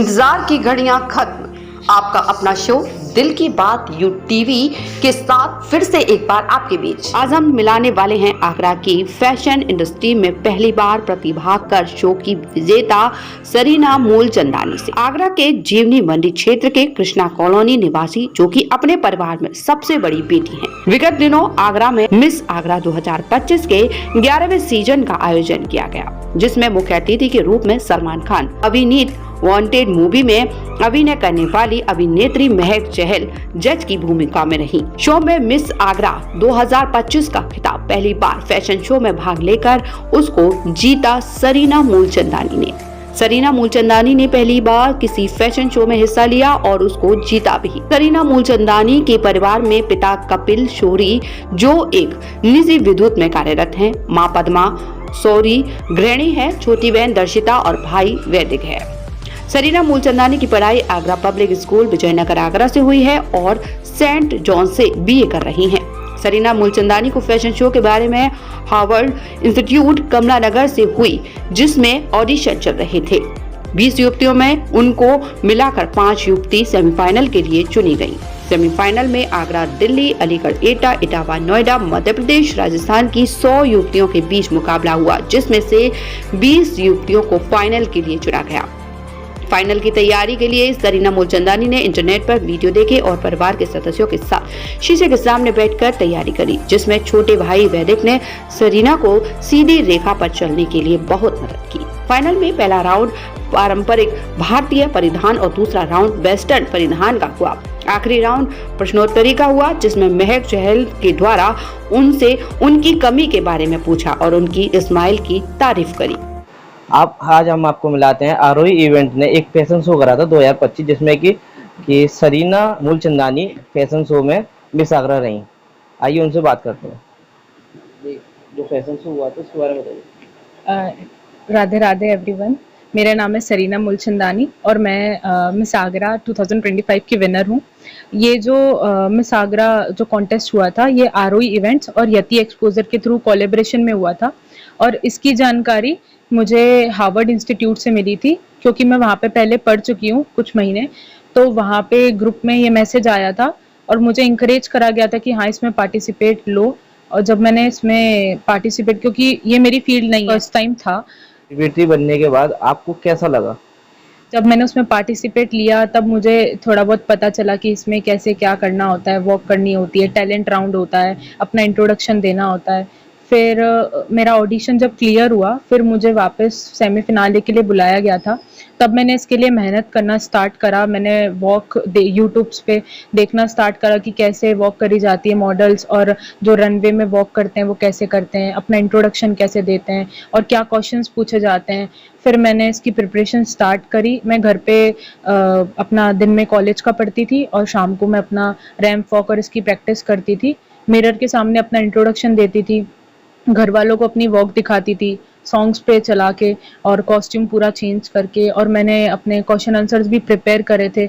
इंतजार की घड़ियां खत्म। आपका अपना शो दिल की बात यू टीवी के साथ फिर से एक बार आपके बीच। आज हम मिलाने वाले हैं आगरा की फैशन इंडस्ट्री में पहली बार प्रतिभाग कर शो की विजेता सरीना मूलचंदानी से। आगरा के जीवनी मंडी क्षेत्र के कृष्णा कॉलोनी निवासी, जो कि अपने परिवार में सबसे बड़ी बेटी हैं। विगत दिनों आगरा में मिस आगरा 2025 के 11वें सीजन का आयोजन किया गया, जिसमें मुख्य अतिथि के रूप में सलमान खान अभिनीत वांटेड मूवी में अभिनय करने वाली अभिनेत्री महक चहल जज की भूमिका में रही। शो में मिस आगरा 2025 का खिताब पहली बार फैशन शो में भाग लेकर उसको जीता सरीना मूलचंदानी ने। सरीना मूलचंदानी ने पहली बार किसी फैशन शो में हिस्सा लिया और उसको जीता भी। सरीना मूलचंदानी के परिवार में पिता कपिल शौरी, जो एक निजी विद्युत में कार्यरत हैं, मां पद्मा शौरी गृहिणी है, छोटी बहन दर्शिता और भाई वैदिक है। सरीना मूलचंदानी की पढ़ाई आगरा पब्लिक स्कूल विजयनगर आगरा से हुई है और सेंट जॉन से बीए कर रही हैं। सरीना मूलचंदानी को फैशन शो के बारे में हार्वर्ड इंस्टीट्यूट कमला नगर से हुई, जिसमें ऑडिशन चल रहे थे। 20 युवतियों में उनको मिलाकर 5 युवती सेमीफाइनल के लिए चुनी गयी। सेमीफाइनल में आगरा, दिल्ली, अलीगढ़, एटा, इटावा, नोएडा, मध्य प्रदेश, राजस्थान की 100 युवतियों के बीच मुकाबला हुआ, जिसमें से 20 युवतियों को फाइनल के लिए चुना गया। फाइनल की तैयारी के लिए सरीना मूलचंदानी ने इंटरनेट पर वीडियो देखे और परिवार के सदस्यों के साथ शीशे के सामने बैठकर तैयारी करी, जिसमें छोटे भाई वैदिक ने सरीना को सीधी रेखा पर चलने के लिए बहुत मदद की। फाइनल में पहला राउंड पारंपरिक भारतीय परिधान और दूसरा राउंड वेस्टर्न परिधान का हुआ। आखिरी राउंड प्रश्नोत्तरी का हुआ, जिसमें महक चहल के द्वारा उनसे उनकी कमी के बारे में पूछा और उनकी स्माइल की तारीफ करी। आज हम आपको मिलाते हैं आरोही इवेंट ने एक फैशन शो करा था 2025, जिसमें कि सरीना मूलचंदानी फैशन शो में मिस आगरा रही। आइए उनसे बात करते हैं। जो फैशन शो हुआ था उसके बारे में बताइए। राधे राधे एवरीवन, मेरा नाम है सरीना मूलचंदानी और मैं मिस आगरा 2025 की विनर हूँ। ये जो मिस आगरा जो कॉन्टेस्ट हुआ था, ये आरोही इवेंट्स और यति एक्सपोजर के थ्रू कोलैबोरेशन में हुआ था और इसकी जानकारी मुझे हार्वर्ड इंस्टीट्यूट से मिली थी, क्योंकि मैं वहाँ पे पहले पढ़ चुकी हूँ कुछ महीने। तो वहाँ पे ग्रुप में ये मैसेज आया था और मुझे इंकरेज करा गया था कि हाँ, इसमें पार्टिसिपेट लो। और जब मैंने इसमें पार्टिसिपेट, क्योंकि ये मेरी फील्ड नहीं है, फर्स्ट टाइम था। बेटी बनने के बाद आपको कैसा लगा? जब मैंने उसमें पार्टिसिपेट लिया तब मुझे थोड़ा बहुत पता चला कि इसमें कैसे क्या करना होता है, वॉक करनी होती है, टैलेंट राउंड होता है, अपना इंट्रोडक्शन देना होता है। फिर मेरा ऑडिशन जब क्लियर हुआ, फिर मुझे वापस सेमीफिनाले के लिए बुलाया गया था। तब मैंने इसके लिए मेहनत करना स्टार्ट करा। मैंने वॉक यूट्यूब पे देखना स्टार्ट करा कि कैसे वॉक करी जाती है मॉडल्स, और जो रनवे में वॉक करते हैं वो कैसे करते हैं, अपना इंट्रोडक्शन कैसे देते हैं और क्या क्वेश्चंस पूछे जाते हैं। फिर मैंने इसकी प्रिपरेशन स्टार्ट करी। मैं घर पे अपना दिन में कॉलेज का पढ़ती थी और शाम को मैं अपना रैंप वॉक और इसकी प्रैक्टिस करती थी। मिरर के सामने अपना इंट्रोडक्शन देती थी, घर वालों को अपनी वॉक दिखाती थी, सॉन्ग्स पे चला के और कॉस्ट्यूम पूरा चेंज करके। और मैंने अपने क्वेश्चन आंसर्स भी प्रिपेयर करे थे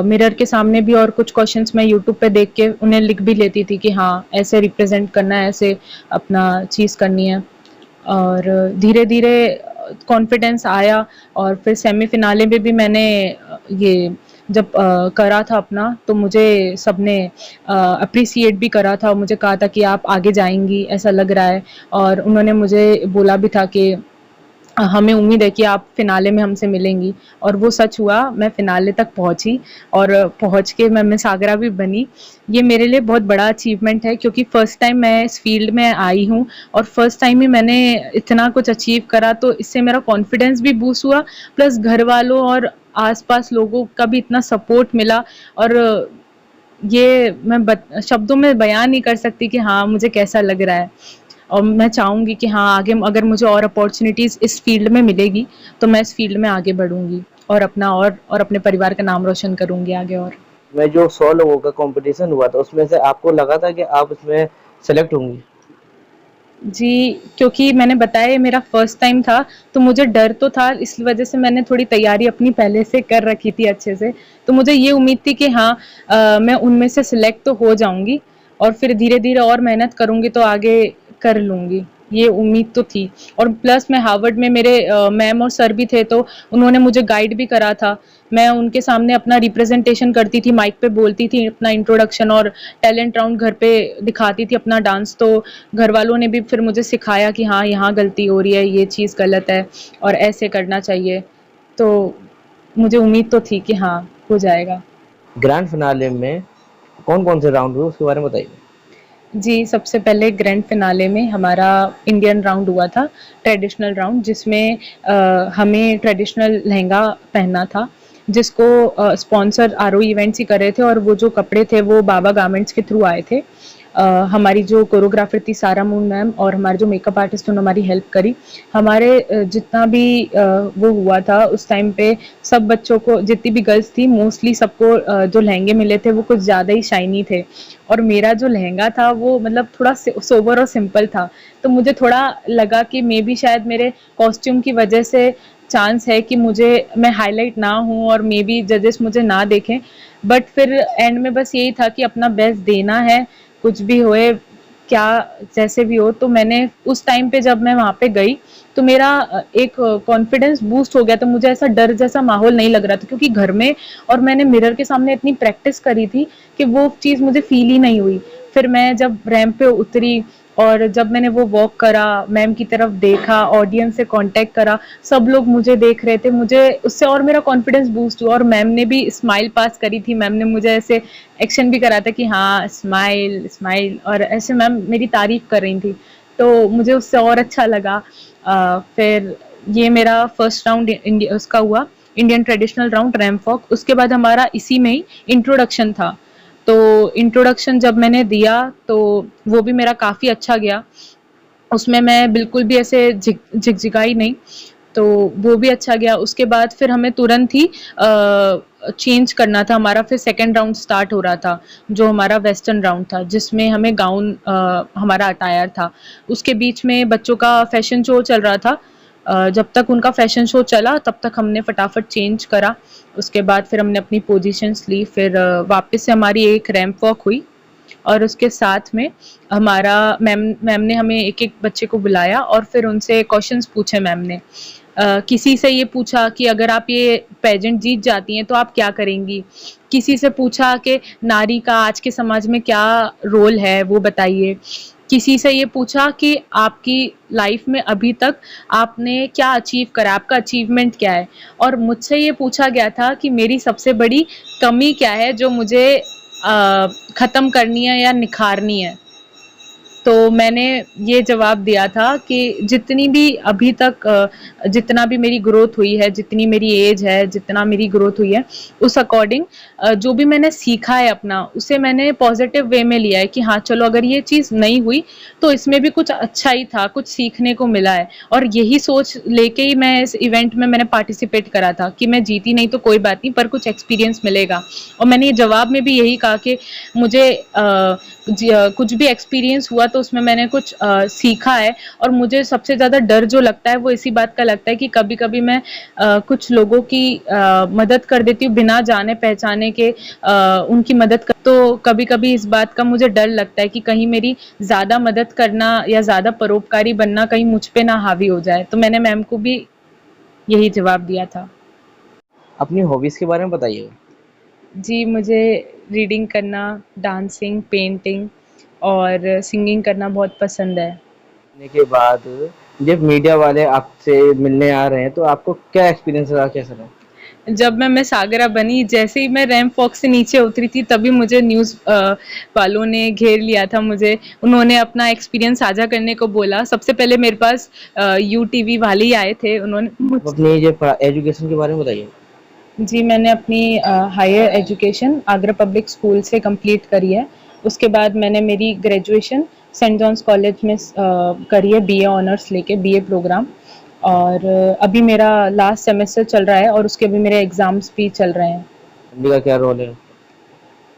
मिरर के सामने भी, और कुछ क्वेश्चंस मैं यूट्यूब पे देख के उन्हें लिख भी लेती थी कि हाँ, ऐसे रिप्रेजेंट करना है, ऐसे अपना चीज़ करनी है। और धीरे धीरे कॉन्फिडेंस आया और फिर सेमीफिनाले में भी मैंने ये जब करा था अपना, तो मुझे सबने अप्रिसिएट भी करा था और मुझे कहा था कि आप आगे जाएंगी, ऐसा लग रहा है। और उन्होंने मुझे बोला भी था कि हमें उम्मीद है कि आप फिनाले में हमसे मिलेंगी, और वो सच हुआ। मैं फिनाले तक पहुंची और पहुंच के मैं मिस आगरा भी बनी। ये मेरे लिए बहुत बड़ा अचीवमेंट है, क्योंकि फर्स्ट टाइम मैं इस फील्ड में आई हूँ और फर्स्ट टाइम ही मैंने इतना कुछ अचीव करा। तो इससे मेरा कॉन्फिडेंस भी बूस्ट हुआ, प्लस घर वालों और आसपास लोगों का भी इतना सपोर्ट मिला। और ये मैं शब्दों में बयान नहीं कर सकती कि हाँ, मुझे कैसा लग रहा है। और मैं चाहूँगी कि हाँ, आगे अगर मुझे और अपॉर्चुनिटीज़ इस फील्ड में मिलेगी तो मैं इस फील्ड में आगे बढ़ूंगी और अपना और अपने परिवार का नाम रोशन करूंगी आगे। और मैं जो 100 लोगों का कंपटीशन हुआ था, उसमें से आपको लगा था कि आप इसमें सेलेक्ट होंगी? जी, क्योंकि मैंने बताया ये मेरा फर्स्ट टाइम था, तो मुझे डर तो था, इस वजह से मैंने थोड़ी तैयारी अपनी पहले से कर रखी थी अच्छे से। तो मुझे ये उम्मीद थी कि हाँ, मैं उनमें से सिलेक्ट तो हो जाऊंगी और फिर धीरे धीरे और मेहनत करूंगी तो आगे कर लूंगी। ये उम्मीद तो थी। और प्लस मैं हार्वर्ड में मेरे मैम और सर भी थे, तो उन्होंने मुझे गाइड भी करा था। मैं उनके सामने अपना रिप्रेजेंटेशन करती थी, माइक पे बोलती थी अपना इंट्रोडक्शन, और टैलेंट राउंड घर पे दिखाती थी अपना डांस। तो घर वालों ने भी फिर मुझे सिखाया कि हाँ, यहाँ गलती हो रही है, ये चीज़ गलत है और ऐसे करना चाहिए। तो मुझे उम्मीद तो थी कि हाँ, हो जाएगा। ग्रैंड फिनाले में कौन कौन से राउंड हुए उसके बारे में बताइए। जी, सबसे पहले ग्रैंड फिनाले में हमारा इंडियन राउंड हुआ था, ट्रेडिशनल राउंड, जिसमें हमें ट्रेडिशनल लहंगा पहनना था, जिसको स्पॉन्सर आरओ इवेंट्स ही कर रहे थे, और वो जो कपड़े थे वो बाबा गारमेंट्स के थ्रू आए थे। हमारी जो कोरियोग्राफर थी सारा मून मैम, और हमारे जो मेकअप आर्टिस्ट उन्होंने हमारी हेल्प करी। हमारे जितना भी वो हुआ था उस टाइम पे, सब बच्चों को, जितनी भी गर्ल्स थी मोस्टली, सबको जो लहंगे मिले थे वो कुछ ज़्यादा ही शाइनी थे, और मेरा जो लहंगा था वो मतलब थोड़ा सोबर और सिंपल था। तो मुझे थोड़ा लगा कि मे बी शायद मेरे कॉस्ट्यूम की वजह से चांस है कि मैं हाईलाइट ना हूँ और मे बी जजेस मुझे ना देखें। बट फिर एंड में बस यही था कि अपना बेस्ट देना है, कुछ भी होए, क्या जैसे भी हो। तो मैंने उस टाइम पे जब मैं वहाँ पे गई तो मेरा एक कॉन्फिडेंस बूस्ट हो गया। तो मुझे ऐसा डर जैसा माहौल नहीं लग रहा था, क्योंकि घर में और मैंने मिरर के सामने इतनी प्रैक्टिस करी थी कि वो चीज़ मुझे फील ही नहीं हुई। फिर मैं जब रैंप पे उतरी और जब मैंने वो वॉक करा, मैम की तरफ देखा, ऑडियंस से कांटेक्ट करा, सब लोग मुझे देख रहे थे, मुझे उससे और मेरा कॉन्फिडेंस बूस्ट हुआ। और मैम ने भी स्माइल पास करी थी, मैम ने मुझे ऐसे एक्शन भी करा था कि हाँ, स्माइल स्माइल, और ऐसे मैम मेरी तारीफ कर रही थी, तो मुझे उससे और अच्छा लगा। फिर ये मेरा फर्स्ट राउंड उसका हुआ, Indian traditional round ramp walk. उसके बाद हमारा इसी में ही इंट्रोडक्शन था। तो इंट्रोडक्शन जब मैंने दिया तो वो भी मेरा काफ़ी अच्छा गया, उसमें मैं बिल्कुल भी ऐसे झिकझिकाई नहीं, तो वो भी अच्छा गया। उसके बाद फिर हमें तुरंत ही चेंज करना था, हमारा फिर सेकंड राउंड स्टार्ट हो रहा था, जो हमारा वेस्टर्न राउंड था, जिसमें हमें गाउन हमारा अटायर था। उसके बीच में बच्चों का फैशन शो चल रहा था। जब तक उनका फैशन शो चला तब तक हमने फटाफट चेंज करा। उसके बाद फिर हमने अपनी पोजीशंस ली, फिर वापस से हमारी एक रैंप वॉक हुई, और उसके साथ में हमारा मैम ने हमें एक एक बच्चे को बुलाया और फिर उनसे क्वेश्चंस पूछे मैम ने। किसी से ये पूछा कि अगर आप ये पेजेंट जीत जाती हैं तो आप क्या करेंगी। किसी से पूछा कि नारी का आज के समाज में क्या रोल है वो बताइए। किसी से ये पूछा कि आपकी लाइफ में अभी तक आपने क्या अचीव करा, आपका अचीवमेंट क्या है। और मुझसे ये पूछा गया था कि मेरी सबसे बड़ी कमी क्या है जो मुझे ख़त्म करनी है या निखारनी है। तो मैंने ये जवाब दिया था कि जितनी भी अभी तक जितना भी मेरी ग्रोथ हुई है, जितनी मेरी एज है, जितना मेरी ग्रोथ हुई है, उस अकॉर्डिंग जो भी मैंने सीखा है अपना, उसे मैंने पॉजिटिव वे में लिया है कि हाँ चलो, अगर ये चीज़ नहीं हुई तो इसमें भी कुछ अच्छा ही था, कुछ सीखने को मिला है। और यही सोच लेके ही मैं इस इवेंट में मैंने पार्टिसिपेट करा था कि मैं जीती नहीं तो कोई बात नहीं, पर कुछ एक्सपीरियंस मिलेगा। और मैंने ये जवाब में भी यही कहा कि मुझे कुछ भी एक्सपीरियंस हुआ तो उसमें मैंने कुछ सीखा है। और मुझे सबसे ज़्यादा डर जो लगता है वो इसी बात का लगता है कि कभी कभी मैं कुछ लोगों की मदद कर देती हूँ बिना जाने पहचाने के, उनकी मदद कर, तो कभी कभी इस बात का मुझे डर लगता है कि कहीं मेरी ज़्यादा मदद करना या ज़्यादा परोपकारी बनना कहीं मुझ पे ना हावी हो जाए। तो मैंने मैम को भी यही जवाब दिया था। अपनी हॉबीज़ के बारे में बताइए। जी, मुझे रीडिंग करना, डांसिंग, पेंटिंग और सिंगिंग करना बहुत पसंद है। करने के बाद जब मीडिया वाले आपसे मिलने आ रहे हैं तो आपको क्या एक्सपीरियंस रहा, कैसा रहा? जब मैं सागरा बनी, जैसे ही मैं रैंप वॉक से नीचे उतरी थी तभी मुझे न्यूज़ वालों ने घेर लिया था मुझे। उन्होंने अपना एक्सपीरियंस साझा करने को बोला। सबसे पहले मेरे पास यूटीवी वाले ही आए थे। उन्होंने अपनी जो एजुकेशन के बारे में बताइए। जी, मैंने अपनी higher education Agra public school से कंप्लीट करी है। उसके बाद मैंने मेरी ग्रेजुएशन सेंट जॉन्स कॉलेज में करी है, बीए ऑनर्स लेके, बीए प्रोग्राम। और अभी मेरा लास्ट सेमेस्टर चल रहा है और उसके भी मेरे एग्ज़ाम्स भी चल रहे हैं। फैमिली का क्या रोल है?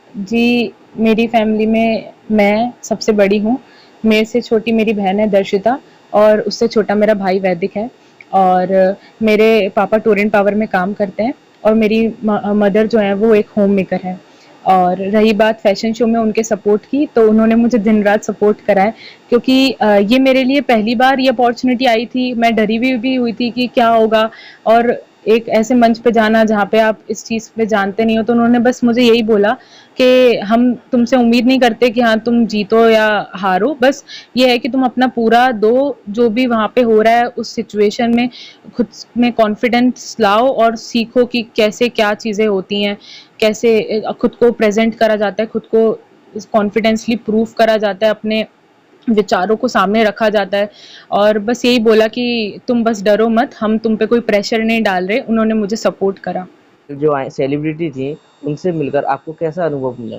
जी, मेरी फैमिली में मैं सबसे बड़ी हूँ। मेरे से छोटी मेरी बहन है दर्शिता, और उससे छोटा मेरा भाई वैदिक है। और मेरे पापा टूर एंड पावर में काम करते हैं, और मेरी मदर जो है वो एक होम मेकर है। और रही बात फैशन शो में उनके सपोर्ट की, तो उन्होंने मुझे दिन रात सपोर्ट करा है, क्योंकि ये मेरे लिए पहली बार ये अपॉर्चुनिटी आई थी। मैं डरी भी हुई थी कि क्या होगा, और एक ऐसे मंच पे जाना जहाँ पे आप इस चीज़ पे जानते नहीं हो। तो उन्होंने बस मुझे यही बोला कि हम तुमसे उम्मीद नहीं करते कि हाँ तुम जीतो या हारो, बस ये है कि तुम अपना पूरा दो, जो भी वहाँ पे हो रहा है उस सिचुएशन में खुद में कॉन्फिडेंस लाओ और सीखो कि कैसे क्या चीज़ें होती हैं, कैसे खुद को प्रेजेंट करा जाता है, खुद को कॉन्फिडेंसली प्रूव करा जाता है, अपने विचारों को सामने रखा जाता है। और बस यही बोला कि तुम बस डरो मत, हम तुम पे कोई प्रेशर नहीं डाल रहे। उन्होंने मुझे सपोर्ट करा। जो सेलिब्रिटी थी उनसे मिलकर आपको कैसा अनुभव मिला?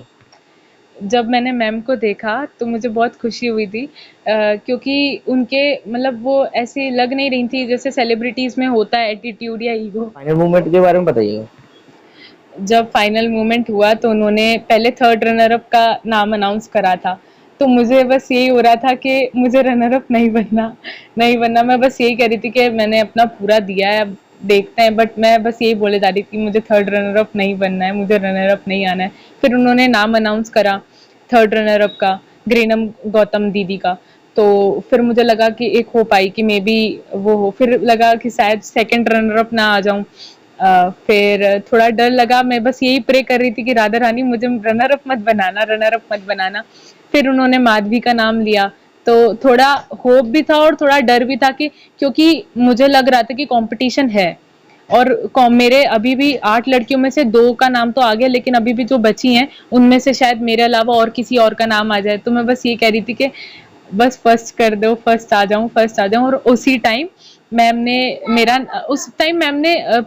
जब मैंने मैम को देखा तो मुझे बहुत खुशी हुई थी, क्योंकि उनके मतलब वो ऐसी लग नहीं रही थी जैसे सेलिब्रिटीज में होता है एटीट्यूड या ईगो। फाइनल मूवमेंट के बारे में बताइएगा। जब फाइनल मोमेंट हुआ तो उन्होंने पहले थर्ड रनर अप का नाम अनाउंस करा था, तो मुझे बस यही हो रहा था कि मुझे रनर अप नहीं बनना। मैं बस यही कह रही थी कि मैंने अपना पूरा दिया है, अब देखते हैं, बट मैं बस यही बोले जा रही थी मुझे थर्ड रनर अप नहीं बनना है, मुझे रनर अप नहीं आना है। फिर उन्होंने नाम अनाउंस करा थर्ड रनर अप का, ग्रीनम गौतम दीदी का, तो फिर मुझे लगा कि एक हो पाई कि मे बी वो हो, फिर लगा कि शायद सेकंड रनर अप ना आ जाऊं। फिर थोड़ा डर लगा, मैं बस यही प्रे कर रही थी कि राधा रानी मुझे रनर अप मत बनाना। फिर उन्होंने माधवी का नाम लिया, तो थोड़ा होप भी था और थोड़ा डर भी था कि क्योंकि मुझे लग रहा था कि कंपटीशन है, और मेरे अभी भी 8 लड़कियों में से 2 का नाम तो आ गया, लेकिन अभी भी जो बची हैं उनमें से शायद मेरे अलावा और किसी और का नाम आ जाए। तो मैं बस ये कह रही थी कि बस फर्स्ट कर दो, फर्स्ट आ जाऊं। और उसी टाइम मैम ने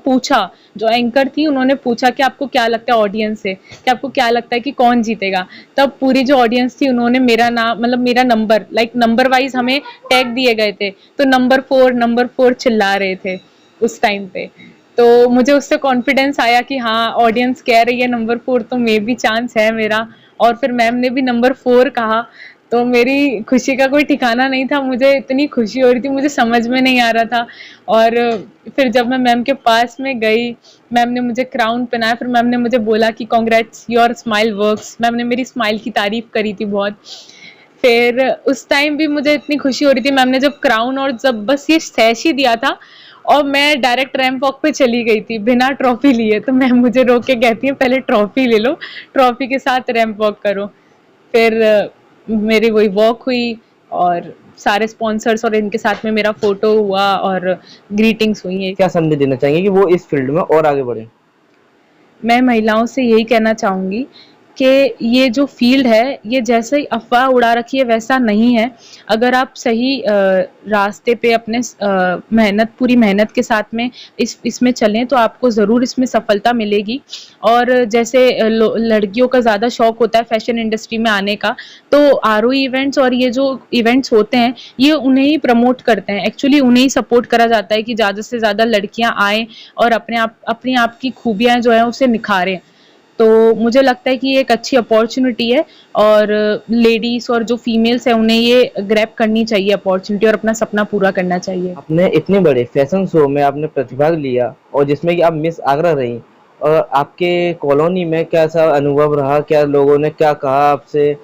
पूछा, जो एंकर थी उन्होंने पूछा कि आपको क्या लगता है ऑडियंस से, कि आपको क्या लगता है कि कौन जीतेगा। तब पूरी जो ऑडियंस थी उन्होंने मेरा नाम, मतलब मेरा नंबर, लाइक नंबर वाइज हमें टैग दिए गए थे, तो नंबर 4 चिल्ला रहे थे उस टाइम पे। तो मुझे उससे कॉन्फिडेंस आया कि हाँ ऑडियंस कह रही है नंबर 4, तो मे भी चांस है मेरा। और फिर मैम ने भी नंबर 4 कहा, तो मेरी खुशी का कोई ठिकाना नहीं था। मुझे इतनी खुशी हो रही थी, मुझे समझ में नहीं आ रहा था। और फिर जब मैं मैम के पास में गई, मैम ने मुझे क्राउन पहनाया, फिर मैम ने मुझे बोला कि congrats, your smile works. Ma'am ने मेरी स्माइल की तारीफ करी थी बहुत। फिर उस टाइम भी मुझे इतनी खुशी हो रही थी, मैम ने जब क्राउन और जब बस ये सैश ही दिया था, और मैं डायरेक्ट रैंप वॉक पे चली गई थी बिना ट्रॉफी लिए। तो मैम मुझे रोक के कहती है पहले ट्रॉफी ले लो, ट्रॉफी के साथ रैंप वॉक करो। फिर मेरी वही वॉक हुई और सारे स्पॉन्सर्स और इनके साथ में मेरा फोटो हुआ और ग्रीटिंग्स हुई है। क्या संदेश देना चाहेंगे कि वो इस फील्ड में और आगे बढ़े? मैं महिलाओं से यही कहना चाहूँगी कि ये जो फील्ड है, ये जैसे ही अफवाह उड़ा रखी है वैसा नहीं है। अगर आप सही रास्ते पे अपने पूरी मेहनत के साथ में इसमें चलें तो आपको ज़रूर इसमें सफलता मिलेगी। और जैसे लड़कियों का ज़्यादा शौक होता है फैशन इंडस्ट्री में आने का, तो आरओई इवेंट्स और ये जो इवेंट्स होते हैं ये उन्हें ही प्रमोट करते हैं, एक्चुअली उन्हें ही सपोर्ट करा जाता है कि ज़्यादा से ज़्यादा लड़कियां आएँ और अपनी आप की खूबियाँ जो है उसे निखारें। तो मुझे लगता है कि ये एक अच्छी अपॉर्चुनिटी है, और लेडीज और जो फीमेल्स है उन्हें ये ग्रैब करनी चाहिए अपॉर्चुनिटी और अपना सपना पूरा करना चाहिए। आपने इतने बड़े फैशन शो में आपने प्रतिभाग लिया और जिसमें कि आप मिस आगरा रही, और आपके कॉलोनी में कैसा अनुभव रहा? क्या लोगों ने क्या कहा आपसे,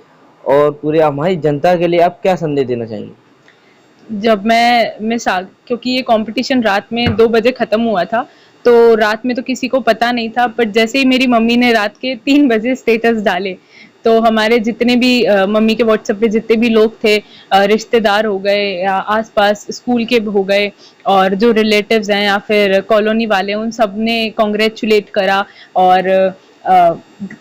और पूरी हमारी जनता के लिए आप क्या संदेश देना चाहेंगे? जब मैं क्योंकि ये कंपटीशन रात में 2 बजे खत्म हुआ था, तो रात में तो किसी को पता नहीं था, बट जैसे ही मेरी मम्मी ने रात के 3 बजे स्टेटस डाले, तो हमारे जितने भी मम्मी के व्हाट्सएप पे जितने भी लोग थे, रिश्तेदार हो गए या आसपास स्कूल के हो गए, और जो रिलेटिव्स हैं या फिर कॉलोनी वाले, उन सब ने कॉन्ग्रेचुलेट करा और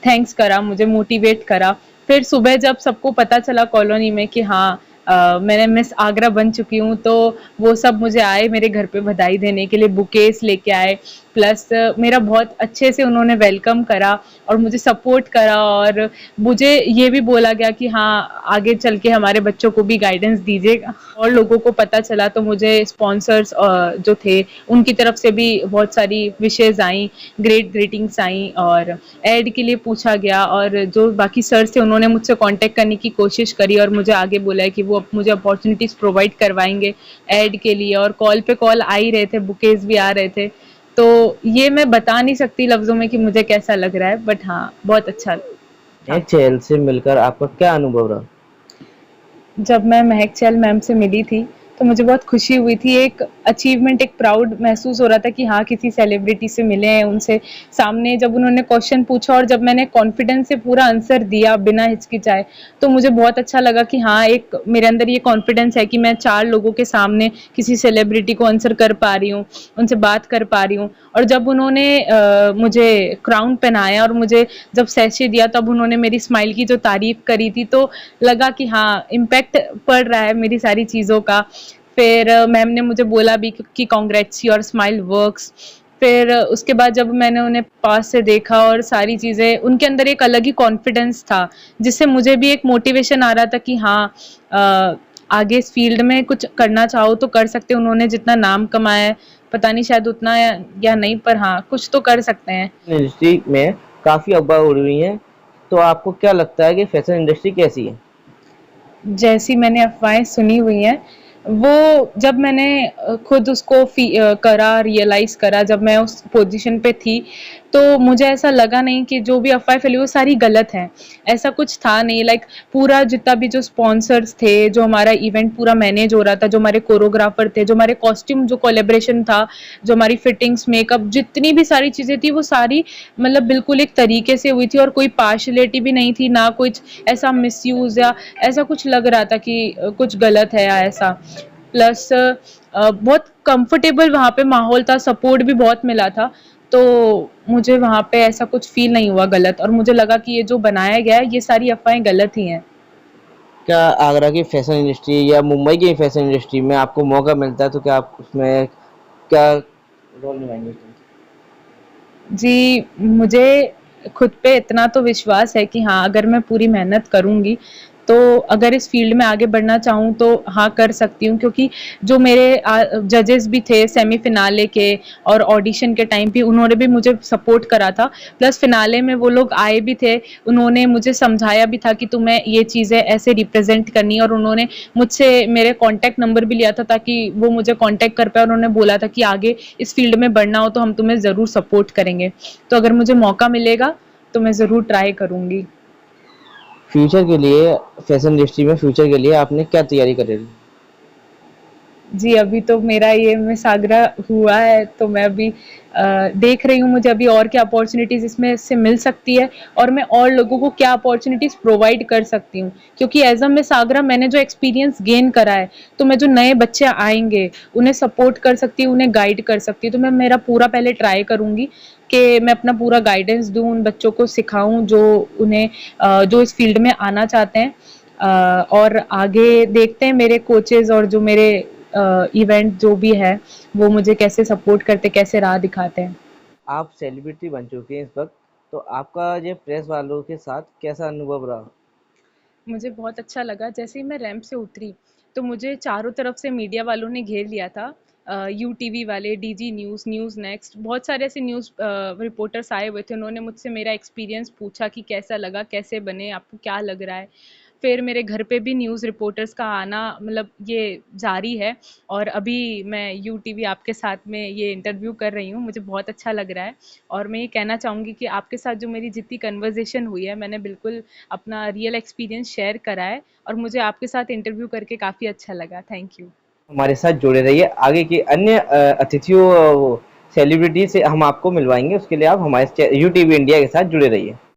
थैंक्स करा, मुझे मोटिवेट करा। फिर सुबह जब सबको पता चला कॉलोनी में कि हाँ मैंने मिस आगरा बन चुकी हूँ, तो वो सब मुझे आए मेरे घर पे बधाई देने के लिए, बुकेस लेके आए, प्लस मेरा बहुत अच्छे से उन्होंने वेलकम करा और मुझे सपोर्ट करा, और मुझे ये भी बोला गया कि हाँ आगे चल के हमारे बच्चों को भी गाइडेंस दीजिएगा। और लोगों को पता चला तो मुझे स्पॉन्सर्स जो थे उनकी तरफ से भी बहुत सारी विशेज़ आई, ग्रीटिंग्स आई, और एड के लिए पूछा गया, और जो बाकी सर थे उन्होंने मुझसे कांटेक्ट करने की कोशिश करी और मुझे आगे बोला है कि वो मुझे अपॉर्चुनिटीज़ प्रोवाइड करवाएंगे एड के लिए, और कॉल पे कॉल आ ही रहे थे, बुकेज भी आ रहे थे। तो ये मैं बता नहीं सकती लफ्ज़ों में कि मुझे कैसा लग रहा है, बट हाँ बहुत अच्छा। महक चहल से मिलकर आपका क्या अनुभव रहा? जब मैं महक चहल मैम से मिली थी तो मुझे बहुत खुशी हुई थी, एक अचीवमेंट, एक प्राउड महसूस हो रहा था कि हाँ, किसी सेलिब्रिटी से मिले हैं, उनसे सामने जब उन्होंने क्वेश्चन पूछा और जब मैंने कॉन्फिडेंस से पूरा आंसर दिया बिना हिचकिचाए, तो मुझे बहुत अच्छा लगा कि हाँ, एक मेरे अंदर ये कॉन्फिडेंस है कि मैं 4 लोगों के सामने किसी सेलिब्रिटी को आंसर कर पा रही हूँ, उनसे बात कर पा रही हूँ। और जब उन्होंने मुझे क्राउन पहनाया और मुझे जब सैशे दिया, तब उन्होंने मेरी स्माइल की जो तारीफ करी थी, तो लगा कि हाँ, इम्पैक्ट पड़ रहा है मेरी सारी चीज़ों का। फिर मैम ने मुझे बोला भी कि कांग्रेट्स, योर स्माइल वर्क्स। फिर उसके बाद जब मैंने उन्हें पास से देखा और सारी चीज़ें, उनके अंदर एक अलग ही कॉन्फिडेंस था, जिससे मुझे भी एक मोटिवेशन आ रहा था कि हाँ, आगे इस फील्ड में कुछ करना चाहो तो कर सकते हो। उन्होंने जितना नाम कमाया है, पता नहीं शायद उतना या नहीं, पर हाँ, कुछ तो कर सकते हैं। इंडस्ट्री में काफ़ी अफवाह उड़ी हुई हैं, तो आपको क्या लगता है कि फैशन इंडस्ट्री कैसी है? जैसी मैंने अफ़वाहें सुनी हुई हैं, वो जब मैंने खुद उसको करा, रियलाइज़ करा, जब मैं उस पोज़ीशन पे थी, तो मुझे ऐसा लगा नहीं कि जो भी अफ़वाहें फैली वो सारी गलत हैं। ऐसा कुछ था नहीं, लाइक पूरा जितना भी जो स्पॉन्सर्स थे, जो हमारा इवेंट पूरा मैनेज हो रहा था, जो हमारे कोरियोग्राफर थे, जो हमारे कॉस्ट्यूम जो कोलैबोरेशन था, जो हमारी फिटिंग्स, मेकअप, जितनी भी सारी चीज़ें थी, वो सारी मतलब बिल्कुल एक तरीके से हुई थी और कोई पार्शियलिटी भी नहीं थी, ना कुछ ऐसा मिसयूज़ या ऐसा कुछ लग रहा था कि कुछ गलत है या ऐसा। प्लस बहुत कंफर्टेबल वहाँ पे माहौल था, सपोर्ट भी बहुत मिला था, तो मुझे वहाँ पे ऐसा कुछ फील नहीं हुआ गलत, और मुझे लगा कि ये जो बनाया गया है, ये सारी अफ़वाहें गलत ही हैं। क्या आगरा की फैशन इंडस्ट्री या मुंबई की फैशन इंडस्ट्री में आपको मौका मिलता है तो क्या आप उसमें क्या रोल निभाएंगे? जी, मुझे खुद पे इतना तो विश्वास है कि हाँ, अगर मैं पूरी मेहनत करूँगी, तो अगर इस फ़ील्ड में आगे बढ़ना चाहूँ तो हाँ, कर सकती हूँ, क्योंकि जो मेरे जजेस भी थे सेमी फ़िनाले के और ऑडिशन के टाइम पे, उन्होंने भी मुझे सपोर्ट करा था। प्लस फ़िनाले में वो लोग आए भी थे, उन्होंने मुझे समझाया भी था कि तुम्हें ये चीज़ें ऐसे रिप्रेज़ेंट करनी है, और उन्होंने मुझसे मेरे कॉन्टैक्ट नंबर भी लिया था ताकि वो मुझे कॉन्टैक्ट कर पाएँ, और उन्होंने बोला था कि आगे इस फ़ील्ड में बढ़ना हो तो हम तुम्हें ज़रूर सपोर्ट करेंगे। तो अगर मुझे मौका मिलेगा, तो मैं ज़रूर ट्राई करूँगी। फ्यूचर के लिए फैशन इंडस्ट्री में फ्यूचर के लिए आपने क्या तैयारी करी है? जी, अभी तो मेरा ये मिस आगरा हुआ है, तो मैं अभी देख रही हूँ मुझे अभी और क्या अपॉर्च्युनिटीज़ इसमें से मिल सकती है, और मैं और लोगों को क्या अपॉर्च्युनिटीज़ प्रोवाइड कर सकती हूँ। क्योंकि एज़ अ मिस आगरा मैंने जो एक्सपीरियंस गेन करा है, तो मैं जो नए बच्चे आएँगे, उन्हें सपोर्ट कर सकती हूँ, उन्हें गाइड कर सकती हूँ। तो मैं मेरा पूरा पहले ट्राई करूँगी कि मैं अपना पूरा गाइडेंस दूँ, उन बच्चों को सिखाऊँ जो उन्हें जो इस फ़ील्ड में आना चाहते हैं। और आगे देखते हैं मेरे कोचेज़ और जो मेरे इवेंट जो भी है, वो मुझे कैसे सपोर्ट करते, कैसे राह दिखाते हैं। आप सेलिब्रिटी बन चुके हैं इस वक्त, तो आपका ये प्रेस वालों के साथ कैसा अनुभव रहा? मुझे बहुत अच्छा लगा, जैसे ही मैं रैंप से उतरी, तो मुझे चारों तरफ से मीडिया वालों ने घेर लिया था। यूटीवी वाले, डीजी न्यूज़, न्यूज़ नेक्स्ट, बहुत सारे ऐसे न्यूज़ रिपोर्टर्स आए हुए थे। उन्होंने मुझसे मेरा एक्सपीरियंस पूछा कि कैसा लगा, कैसे बने, आपको क्या लग रहा है। फिर मेरे घर पे भी न्यूज़ रिपोर्टर्स का आना मतलब ये जारी है, और अभी मैं यूटीवी आपके साथ में ये इंटरव्यू कर रही हूँ, मुझे बहुत अच्छा लग रहा है। और मैं ये कहना चाहूँगी कि आपके साथ जो मेरी जितनी कन्वर्सेशन हुई है, मैंने बिल्कुल अपना रियल एक्सपीरियंस शेयर करा है, और मुझे आपके साथ इंटरव्यू करके काफ़ी अच्छा लगा। Thank you. हमारे साथ जुड़े रहिए। आगे की अन्य अतिथियों सेलिब्रिटी से हम आपको मिलवाएंगे। उसके लिए आप हमारे यूट्यूब इंडिया के साथ जुड़े रहिए।